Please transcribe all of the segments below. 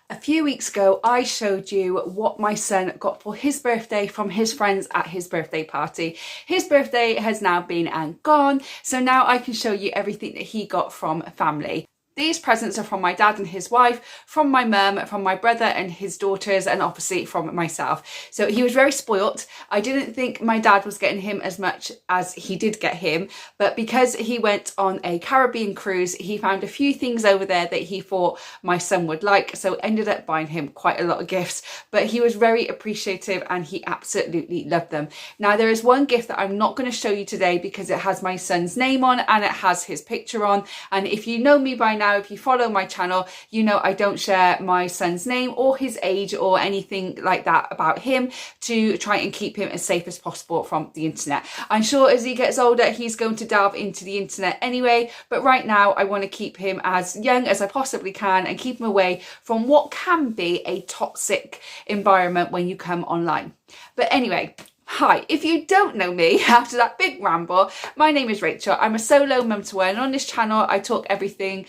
A few weeks ago, I showed you what my son got for his birthday from his friends at his birthday party. His birthday has now been and gone, so now I can show you everything that he got from family. These presents are from my dad and his wife, from my mum, from my brother and his daughters, and obviously from myself. So he was very spoilt. I didn't think my dad was getting him as much as he did get him, but because he went on a Caribbean cruise, he found a few things over there that he thought my son would like, so ended up buying him quite a lot of gifts. But he was very appreciative and he absolutely loved them. Now there is one gift that I'm not going to show you today because it has my son's name on and it has his picture on, and if you know me by now, if you follow my channel, you know I don't share my son's name or his age or anything like that about him, to try and keep him as safe as possible from the internet. I'm sure as he gets older he's going to delve into the internet anyway, but right now I want to keep him as young as I possibly can and keep him away from what can be a toxic environment when you come online. But anyway, hi, if you don't know me after that big ramble, my name is Rachel. I'm a solo mum to one, and on this channel I talk everything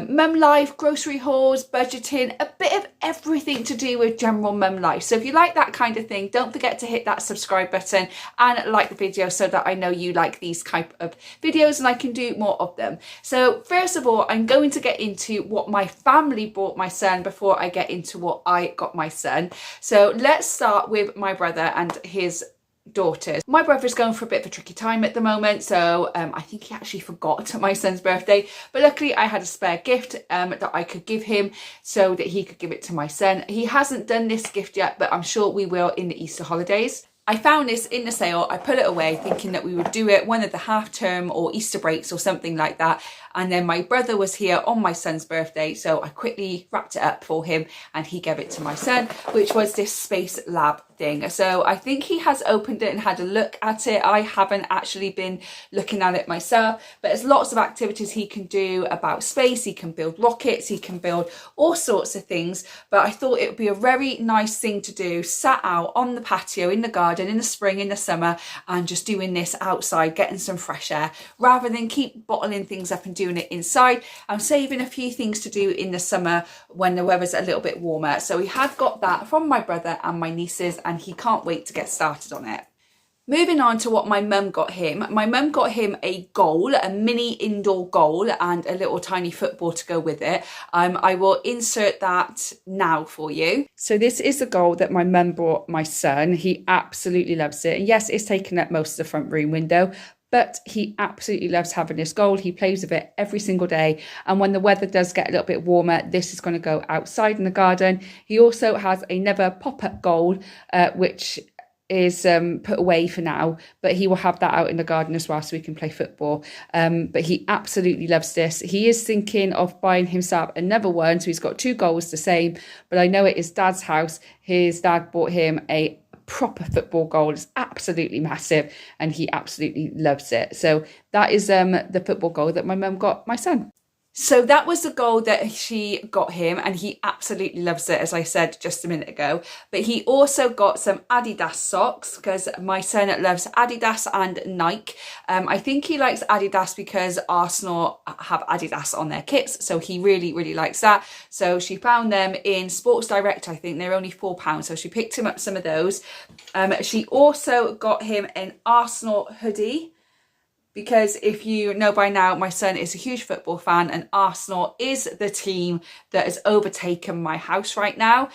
mum life, grocery hauls, budgeting, a bit of everything to do with general mum life. So if you like that kind of thing, don't forget to hit that subscribe button and like the video so that I know you like these type of videos and I can do more of them. So first of all, I'm going to get into what my family bought my son before I get into what I got my son. So let's start with my brother and his daughters. My brother's going for a bit of a tricky time at the moment, so I think he actually forgot my son's birthday, but luckily I had a spare gift that I could give him so that he could give it to my son. He hasn't done this gift yet, but I'm sure we will in the Easter holidays. I found this in the sale, I put it away thinking that we would do it one of the half term or Easter breaks or something like that, and then my brother was here on my son's birthday, so I quickly wrapped it up for him and he gave it to my son, which was this Space Lab thing. So I think he has opened it and had a look at it. I haven't actually been looking at it myself, but there's lots of activities he can do about space. He can build rockets, he can build all sorts of things, but I thought it would be a very nice thing to do sat out on the patio in the garden in the spring, in the summer, and just doing this outside, getting some fresh air rather than keep bottling things up and doing it inside. I'm saving a few things to do in the summer when the weather's a little bit warmer. So we have got that from my brother and my nieces, and he can't wait to get started on it. Moving on to what my mum got him. My mum got him a goal, a mini indoor goal, and a little tiny football to go with it. I will insert that now for you. So this is the goal that my mum bought my son. He absolutely loves it. And yes, it's taken up most of the front room window, but he absolutely loves having this goal. He plays with it every single day. And when the weather does get a little bit warmer, this is going to go outside in the garden. He also has another pop-up goal, which is put away for now, but he will have that out in the garden as well so we can play football. But he absolutely loves this. He is thinking of buying himself another one, so he's got two goals the same, but I know at his dad's house, his dad bought him a proper football goal. It's absolutely massive and he absolutely loves it. So that is the football goal that my mum got my son. So that was the goal that she got him, and he absolutely loves it, as I said just a minute ago. But he also got some Adidas socks because my son loves Adidas and Nike. I think he likes Adidas because Arsenal have Adidas on their kits, so he really, really likes that. So she found them in Sports Direct, I think. They're only £4, so she picked him up some of those. She also got him an Arsenal hoodie, because if you know by now, my son is a huge football fan and Arsenal is the team that has overtaken my house right now.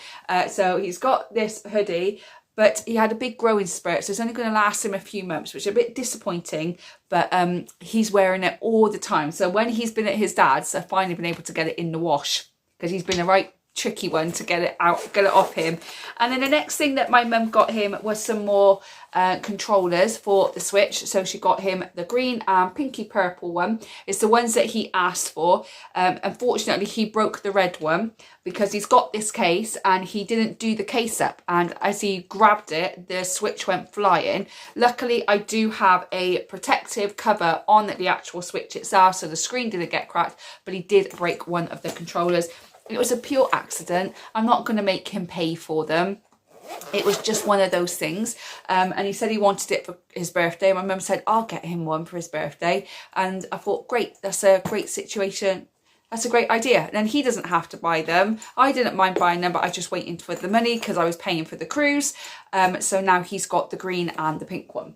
So he's got this hoodie, but he had a big growing spurt, so it's only going to last him a few months, which is a bit disappointing, but he's wearing it all the time. So when he's been at his dad's, I've finally been able to get it in the wash because he's been a right tricky one to get it out, get it off him. And then the next thing that my mum got him was some more controllers for the Switch. So she got him the green and pinky purple one. It's the ones that he asked for. Unfortunately, he broke the red one because he's got this case and he didn't do the case up, and as he grabbed it, the Switch went flying. Luckily, I do have a protective cover on the actual Switch itself, so the screen didn't get cracked, but he did break one of the controllers. It was a pure accident. I'm not going to make him pay for them. It was just one of those things. And he said he wanted it for his birthday. My mum said, I'll get him one for his birthday. And I thought, great, that's a great situation that's a great idea. And then he doesn't have to buy them. I didn't mind buying them, but I was just waiting for the money because I was paying for the cruise. So now he's got the green and the pink one.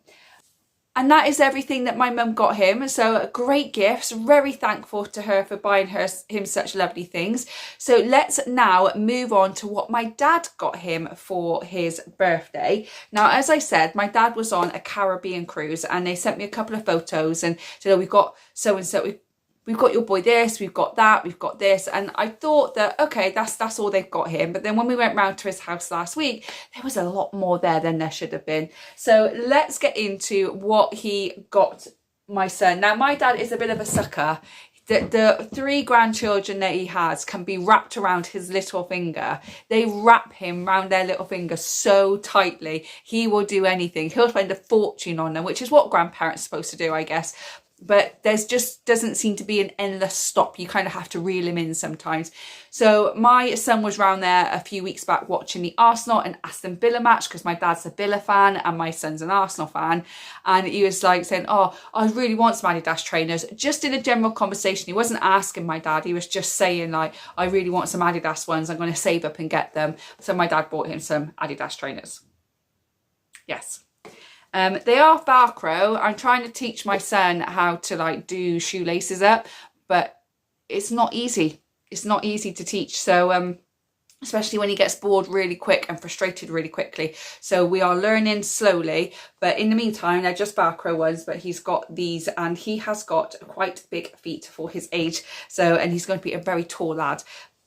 And that is everything that my mum got him. So great gifts. Very thankful to her for buying him such lovely things. So let's now move on to what my dad got him for his birthday. Now, as I said, my dad was on a Caribbean cruise and they sent me a couple of photos and said, oh, we've got so-and-so, we've got your boy this, we've got that, we've got this. And I thought that, okay, that's all they've got him. But then when we went round to his house last week, there was a lot more there than there should have been. So let's get into what he got my son. Now, my dad is a bit of a sucker. The 3 grandchildren that he has can be wrapped around his little finger. They wrap him around their little finger so tightly. He will do anything. He'll spend a fortune on them, which is what grandparents are supposed to do, I guess. But there's just doesn't seem to be an endless stop. You kind of have to reel him in sometimes. So my son was round there a few weeks back watching the Arsenal and Aston Villa match because my dad's a Villa fan and my son's an Arsenal fan. And he was like saying, oh, I really want some Adidas trainers. Just in a general conversation. He wasn't asking my dad. He was just saying like, I really want some Adidas ones. I'm going to save up and get them. So my dad bought him some Adidas trainers. Yes. They are Velcro. I'm trying to teach my son how to like do shoelaces up, but it's not easy. It's not easy to teach. So especially when he gets bored really quick and frustrated really quickly. So we are learning slowly, but in the meantime, they're just Velcro ones, but he's got these and he has got quite big feet for his age. So, and he's going to be a very tall lad.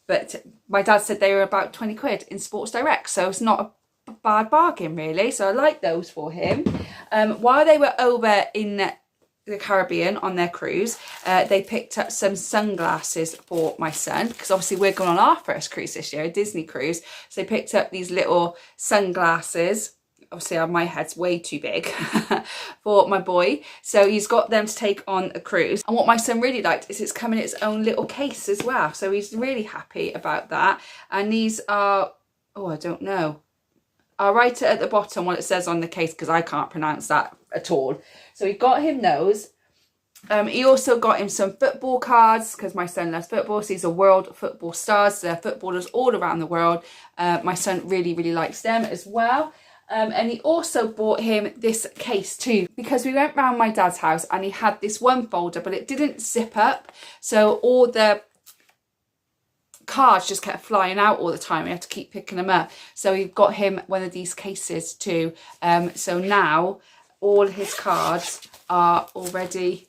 But my dad said they were about 20 quid in Sports Direct. So it's not a bad bargain really, so I like those for him. While they were over in the Caribbean on their cruise, they picked up some sunglasses for my son because obviously we're going on our first cruise this year, a Disney cruise. So they picked up these little sunglasses. Obviously my head's way too big for my boy, so he's got them to take on a cruise. And what my son really liked is it's come in its own little case as well, so he's really happy about that. And these are, oh, I don't know, I'll write it at the bottom what it says on the case because I can't pronounce that at all. So he got him those. He also got him some football cards because my son loves football. So these are world football stars. They're footballers all around the world. My son really, really likes them as well. And he also bought him this case too because we went round my dad's house and he had this one folder, but it didn't zip up. So all the cards just kept flying out all the time. We had to keep picking them up. So we got him one of these cases too. So now all his cards are already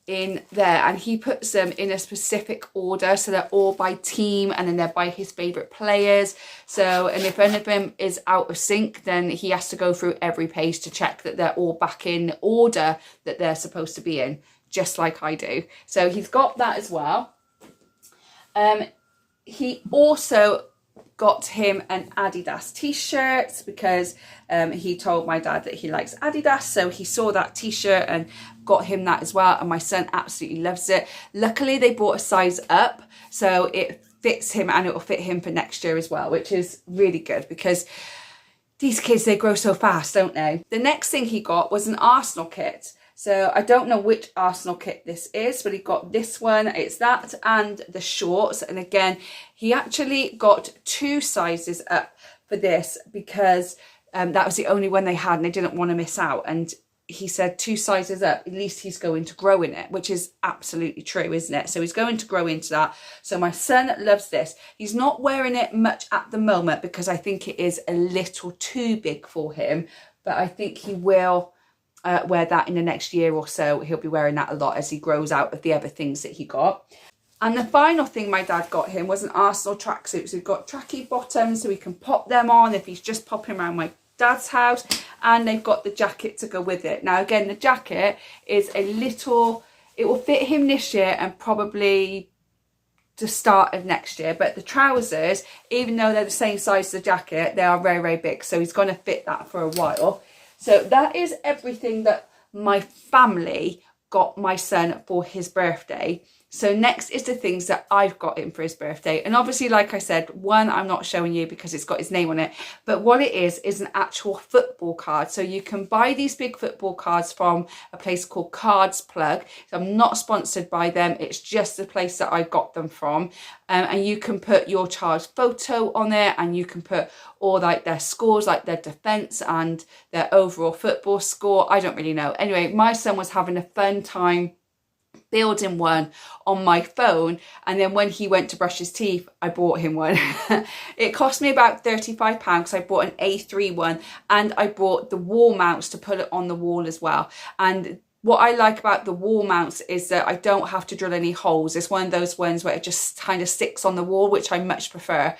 in there and he puts them in a specific order, so they're all by team and then they're by his favorite players. So, and if any of them is out of sync, then he has to go through every page to check that they're all back in order that they're supposed to be in, just like I do. So he's got that as well. He also got him an Adidas t-shirt because he told my dad that he likes Adidas, so he saw that t-shirt and got him that as well, and my son absolutely loves it. Luckily they bought a size up so it fits him and it will fit him for next year as well, which is really good because these kids, they grow so fast, don't they? The next thing he got was an Arsenal kit. So I don't know which Arsenal kit this is, but he got this one. It's that and the shorts. And again, he actually got 2 sizes up for this because that was the only one they had and they didn't want to miss out. And he said 2 sizes up, at least he's going to grow in it, which is absolutely true, isn't it? So he's going to grow into that. So my son loves this. He's not wearing it much at the moment because I think it is a little too big for him, but I think he will wear that in the next year or so. He'll be wearing that a lot as he grows out of the other things that he got. And the final thing my dad got him was an Arsenal tracksuit. So we've got tracky bottoms so he can pop them on if he's just popping around my dad's house, and they've got the jacket to go with it. Now again, the jacket is a little, it will fit him this year and probably the start of next year, but the trousers, even though they're the same size as the jacket, they are very, very big, so he's going to fit that for a while. So that is everything that my family got my son for his birthday. So next is the things that I've got him for his birthday. And obviously, like I said, one I'm not showing you because it's got his name on it. But what it is an actual football card. So you can buy these big football cards from a place called Cards Plug. So I'm not sponsored by them. It's just the place that I got them from. And you can put your child's photo on it, and you can put all like their scores, like their defence and their overall football score. I don't really know. Anyway, my son was having a fun time building one on my phone, and then when he went to brush his teeth, I bought him one. It cost me about £35 because I bought an A3 one, and I bought the wall mounts to put it on the wall as well. And what I like about the wall mounts is that I don't have to drill any holes. It's one of those ones where it just kind of sticks on the wall, which I much prefer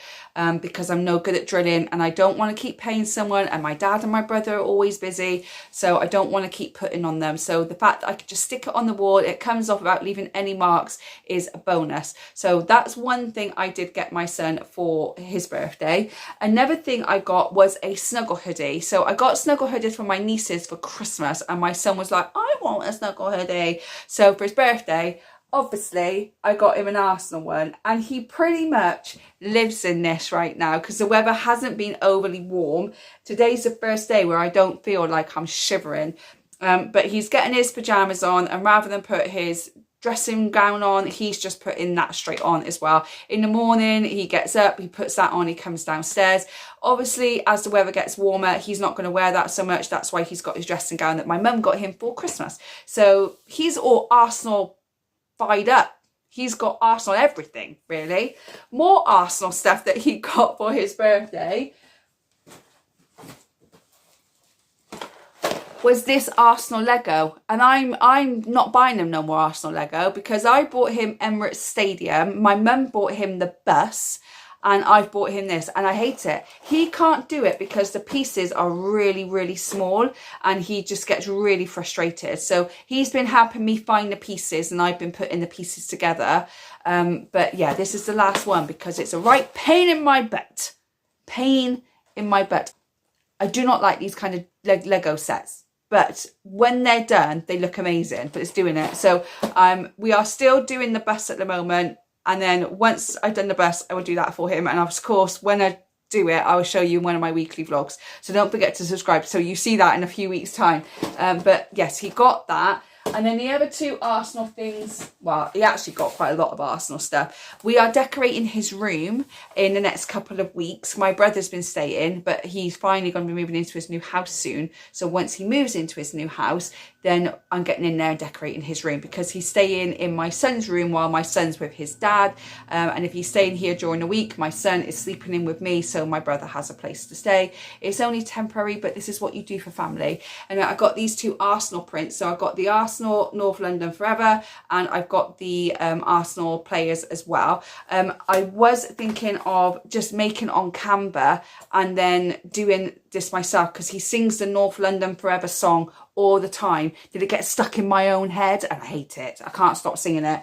because I'm no good at drilling, and I don't want to keep paying someone, and my dad and my brother are always busy, so I don't want to keep putting on them. So the fact that I could just stick it on the wall, it comes off without leaving any marks, is a bonus. So that's one thing I did get my son for his birthday. Another thing I got was a snuggle hoodie. So I got snuggle hoodies for my nieces for Christmas, and my son was like, I want a snuggle hoodie. So for his birthday, obviously I got him an Arsenal one, and he pretty much lives in this right now because the weather hasn't been overly warm. Today's the first day where I don't feel like I'm shivering, but he's getting his pajamas on, and rather than put his dressing gown on, he's just putting that straight on as well. In the morning he gets up, he puts that on, he comes downstairs. Obviously as the weather gets warmer, he's not going to wear that so much. That's why he's got his dressing gown that my mum got him for Christmas. So he's all Arsenal fired up. He's got Arsenal everything, really. More Arsenal stuff that he got for his birthday was this Arsenal Lego, and I'm not buying him no more Arsenal Lego because I bought him Emirates Stadium, my mum bought him the bus, and I've bought him this, and I hate it. He can't do it because the pieces are really, really small, and he just gets really frustrated. So he's been helping me find the pieces, and I've been putting the pieces together. But yeah, this is the last one because it's a right pain in my butt. Pain in my butt. I do not like these kind of Lego sets, but when they're done, they look amazing, but it's doing it. So we are still doing the bus at the moment. And then once I've done the bus, I will do that for him. And of course, when I do it, I will show you in one of my weekly vlogs. So don't forget to subscribe. So you see that in a few weeks' time. But yes, he got that. And then the other two Arsenal things, well, he actually got quite a lot of Arsenal stuff. We are decorating his room in the next couple of weeks. My brother's been staying, but he's finally going to be moving into his new house soon. So once he moves into his new house, then I'm getting in there and decorating his room because he's staying in my son's room while my son's with his dad. And if he's staying here during the week, my son is sleeping in with me, so my brother has a place to stay. It's only temporary, but this is what you do for family. And I got these two Arsenal prints. So I got the Arsenal North London Forever, and I've got the Arsenal players as well. I was thinking of just making on Canva and then doing this myself because he sings the North London Forever song all the time. Did it get stuck in my own head? And I hate it. I can't stop singing it.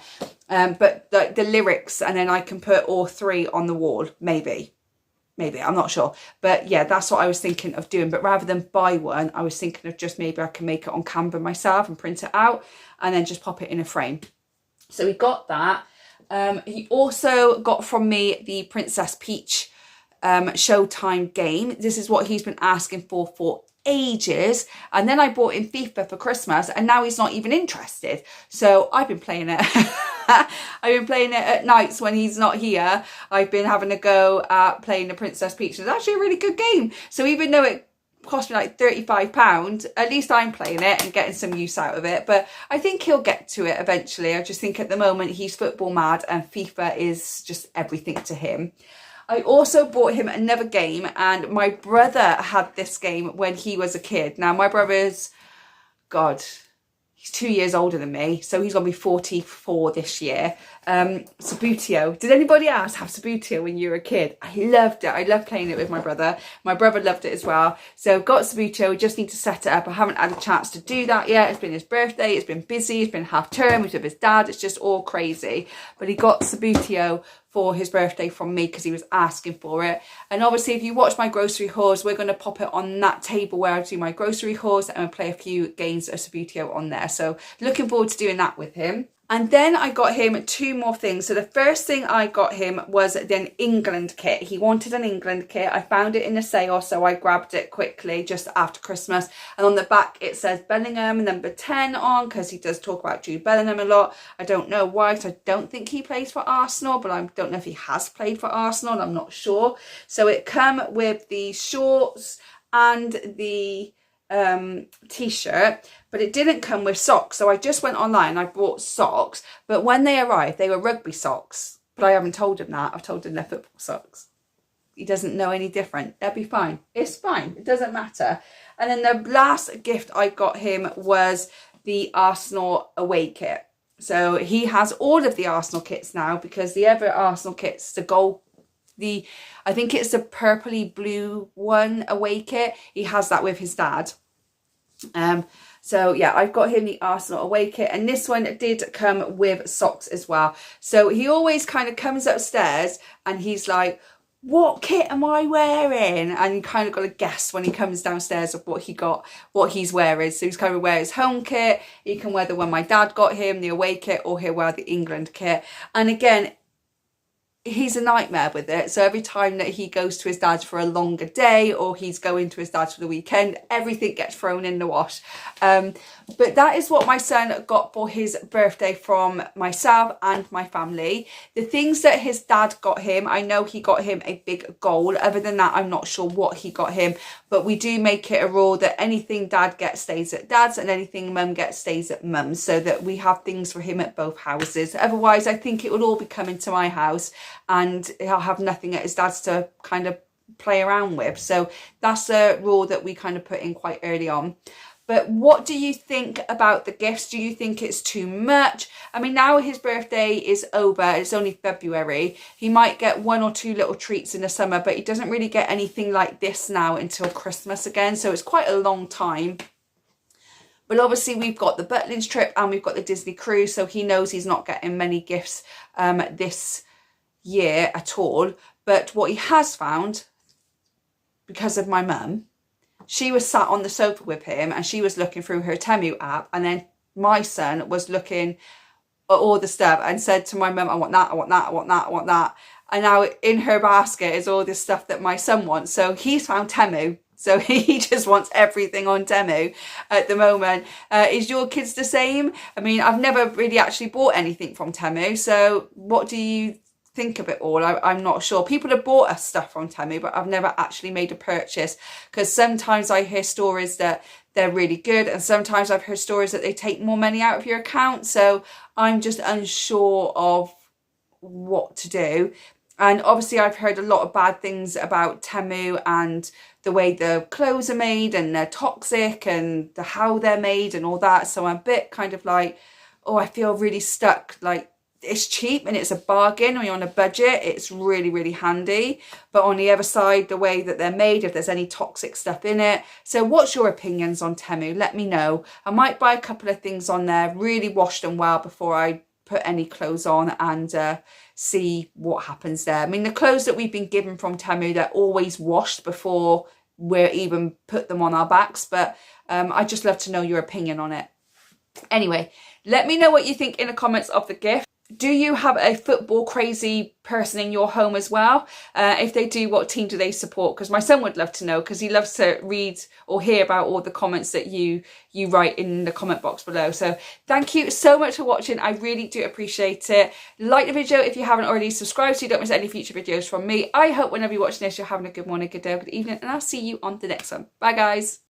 But the lyrics, and then I can put all three on the wall, maybe, I'm not sure. But yeah, that's what I was thinking of doing. But rather than buy one, I was thinking of just maybe I can make it on Canva myself and print it out and then just pop it in a frame. So we got that. He also got from me the Princess Peach Showtime game. This is what he's been asking for ages, and then I bought him FIFA for Christmas, and now he's not even interested. So I've been playing it. I've been playing it at nights when he's not here. I've been having a go at playing the Princess Peach. It's actually a really good game. So even though it cost me like £35, at least I'm playing it and getting some use out of it. But I think he'll get to it eventually. I just think at the moment he's football mad, and FIFA is just everything to him. I also bought him another game, and my brother had this game when he was a kid. Now, my brother's, God, he's 2 years older than me, so he's going to be 44 this year. Subbuteo. Did anybody else have Subbuteo when you were a kid? I loved it. I loved playing it with my brother. My brother loved it as well. So got Subbuteo. We just need to set it up. I haven't had a chance to do that yet. It's been his birthday. It's been busy. It's been half term. He's with his dad. It's just all crazy. But he got Subbuteo for his birthday from me because he was asking for it. And obviously, if you watch my grocery hauls, we're going to pop it on that table where I do my grocery hauls, and we'll play a few games of Subbuteo on there. So looking forward to doing that with him. And then I got him 2 more things. So the first thing I got him was an England kit. He wanted an England kit. I found it in a sale, so I grabbed it quickly just after Christmas. And on the back it says Bellingham number 10 on, because he does talk about Jude Bellingham a lot. I don't know why, so I don't think he plays for Arsenal, but I don't know if he has played for Arsenal. I'm not sure. So it came with the shorts and the t-shirt, but it didn't come with socks. So I just went online and I bought socks, but when they arrived they were rugby socks, but I haven't told him that. I've told him they're football socks. He doesn't know any different. They'll be fine. It's fine, it doesn't matter. And then the last gift I got him was the Arsenal away kit. So he has all of the Arsenal kits now, because the other Arsenal kits, the gold, I think it's the purpley blue one away kit, he has that with his dad. So yeah, I've got him the Arsenal away kit, and this one did come with socks as well. So he always kind of comes upstairs and he's like, what kit am I wearing? And you kind of got to guess when he comes downstairs of what he's wearing. So he's kind of wear his home kit, he can wear the one my dad got him, the away kit, or he'll wear the England kit. And again, he's a nightmare with it. So every time that he goes to his dad's for a longer day, or he's going to his dad's for the weekend, everything gets thrown in the wash. But that is what my son got for his birthday from myself and my family. The things that his dad got him, I know he got him a big goal. Other than that, I'm not sure what he got him, but we do make it a rule that anything dad gets stays at dad's, and anything mum gets stays at mum's, so that we have things for him at both houses. Otherwise, I think it would all be coming to my house and he'll have nothing at his dad's to kind of play around with. So that's a rule that we kind of put in quite early on. But what do you think about the gifts? Do you think it's too much? I mean, now his birthday is over. It's only February. He might get 1 or 2 little treats in the summer, but he doesn't really get anything like this now until Christmas again. So it's quite a long time. But obviously we've got the Butlins trip and we've got the Disney cruise. So he knows he's not getting many gifts this year at all. But what he has found, because of my mum, she was sat on the sofa with him and she was looking through her Temu app, and then my son was looking at all the stuff and said to my mum, I want that, I want that, I want that, I want that. And now in her basket is all this stuff that my son wants. So he's found Temu. So he just wants everything on Temu at the moment. Is your kids the same? I mean, I've never really actually bought anything from Temu. So what do you think of it all? I'm not sure. People have bought us stuff from Temu, but I've never actually made a purchase, because sometimes I hear stories that they're really good, and sometimes I've heard stories that they take more money out of your account. So I'm just unsure of what to do. And obviously I've heard a lot of bad things about Temu and the way the clothes are made, and they're toxic, and how they're made and all that. So I'm a bit kind of like, oh, I feel really stuck. Like, it's cheap and it's a bargain. When you're on a budget, it's really, really handy. But on the other side, the way that they're made, if there's any toxic stuff in it. So what's your opinions on Temu? Let me know. I might buy a couple of things on there, really wash them well before I put any clothes on, and see what happens there. I mean, the clothes that we've been given from Temu, they're always washed before we even put them on our backs. But I'd just love to know your opinion on it. Anyway, let me know what you think in the comments of the gift. Do you have a football crazy person in your home as well? If they do, what team do they support? Because my son would love to know, because he loves to read or hear about all the comments that you write in the comment box below. So thank you so much for watching. I really do appreciate it. Like the video if you haven't already, subscribe so you don't miss any future videos from me. I hope whenever you're watching this, you're having a good morning, good day, good evening, and I'll see you on the next one. Bye guys.